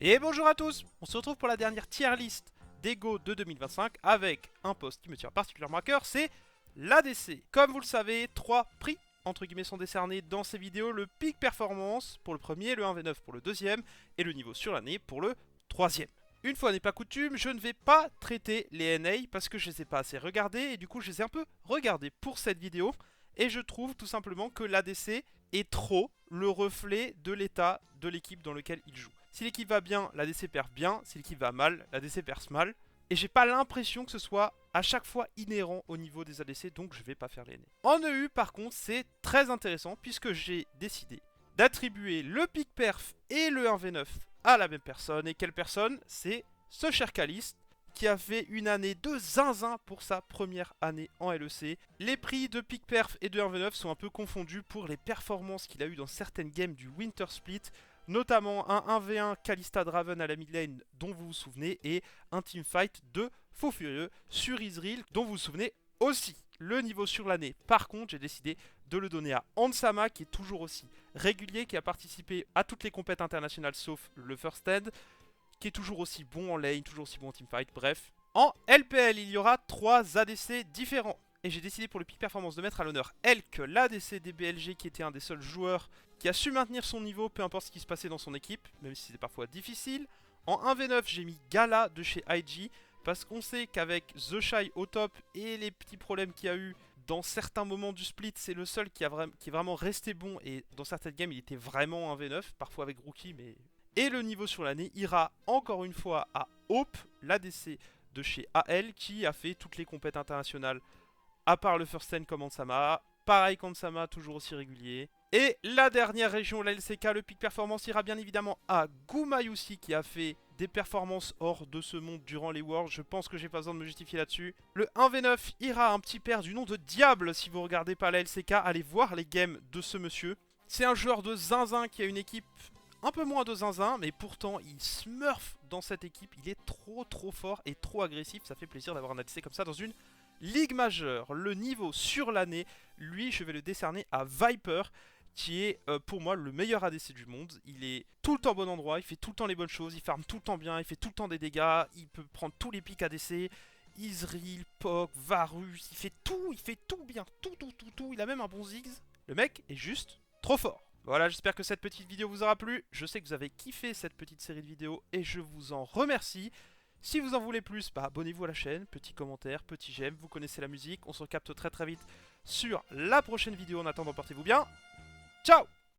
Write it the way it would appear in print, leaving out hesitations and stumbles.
Et bonjour à tous. On se retrouve pour la dernière tier list d'Ego de 2025 avec un poste qui me tient particulièrement à cœur, c'est l'ADC. Comme vous le savez, 3 prix entre guillemets sont décernés dans ces vidéos, le Peak Performance pour le premier, le 1v9 pour le deuxième et le niveau sur l'année pour le troisième. Une fois n'est pas coutume, je ne vais pas traiter les NA parce que je ne les ai pas assez regardés et du coup je les ai un peu regardés pour cette vidéo et je trouve tout simplement que l'ADC est trop le reflet de l'état de l'équipe dans laquelle il joue. Si l'équipe va bien, l'ADC perd bien, si l'équipe va mal, l'ADC perce mal. Et j'ai pas l'impression que ce soit à chaque fois inhérent au niveau des ADC, donc je vais pas faire les NA. En EU par contre, c'est très intéressant puisque j'ai décidé d'attribuer le pick perf et le 1v9 à la même personne. Et quelle personne? C'est ce cher Caliste qui a fait une année de zinzin pour sa première année en LEC. Les prix de pick perf et de 1v9 sont un peu confondus pour les performances qu'il a eues dans certaines games du Winter Split, notamment un 1v1 Kalista Draven à la mid lane dont vous vous souvenez et un teamfight de Faux Furieux sur Israel dont vous vous souvenez aussi. Le niveau sur l'année, par contre, j'ai décidé de le donner à Ansama qui est toujours aussi régulier, qui a participé à toutes les compétitions internationales sauf le First Stand, qui est toujours aussi bon en lane, toujours aussi bon en teamfight, bref. En LPL, il y aura 3 ADC différents. Et j'ai décidé pour le pick performance de mettre à l'honneur Elk, l'ADC des BLG qui était un des seuls joueurs qui a su maintenir son niveau, peu importe ce qui se passait dans son équipe, même si c'était parfois difficile. En 1v9, j'ai mis Gala de chez IG, parce qu'on sait qu'avec The Shy au top et les petits problèmes qu'il y a eu dans certains moments du split, c'est le seul qui est vraiment resté bon, et dans certaines games, il était vraiment 1v9, parfois avec Rookie, mais... Et le niveau sur l'année ira encore une fois à Hope, l'ADC de chez AL, qui a fait toutes les compètes internationales, à part le First Stand comme Ansama. Pareil qu'Ansama, toujours aussi régulier. Et la dernière région, la LCK, le pick performance ira bien évidemment à Gumayusi qui a fait des performances hors de ce monde durant les Worlds. Je pense que j'ai pas besoin de me justifier là-dessus. Le 1v9 ira à un petit père du nom de Diable. Si vous regardez pas la LCK, allez voir les games de ce monsieur. C'est un joueur de zinzin qui a une équipe un peu moins de zinzin, mais pourtant il smurf dans cette équipe. Il est trop fort et trop agressif. Ça fait plaisir d'avoir un ADC comme ça dans une ligue majeure. Le niveau sur l'année, lui, je vais le décerner à Viper, qui est pour moi le meilleur ADC du monde. Il est tout le temps au bon endroit, il fait tout le temps les bonnes choses, il farme tout le temps bien, il fait tout le temps des dégâts, il peut prendre tous les pics ADC, Israel, Pok, Varus, il fait tout bien, tout. Il a même un bon Ziggs. Le mec est juste trop fort. Voilà, j'espère que cette petite vidéo vous aura plu. Je sais que vous avez kiffé cette petite série de vidéos et je vous en remercie. Si vous en voulez plus, bah abonnez-vous à la chaîne, petit commentaire, petit j'aime, vous connaissez la musique. On se capte très vite sur la prochaine vidéo. En attendant, portez-vous bien. Ciao!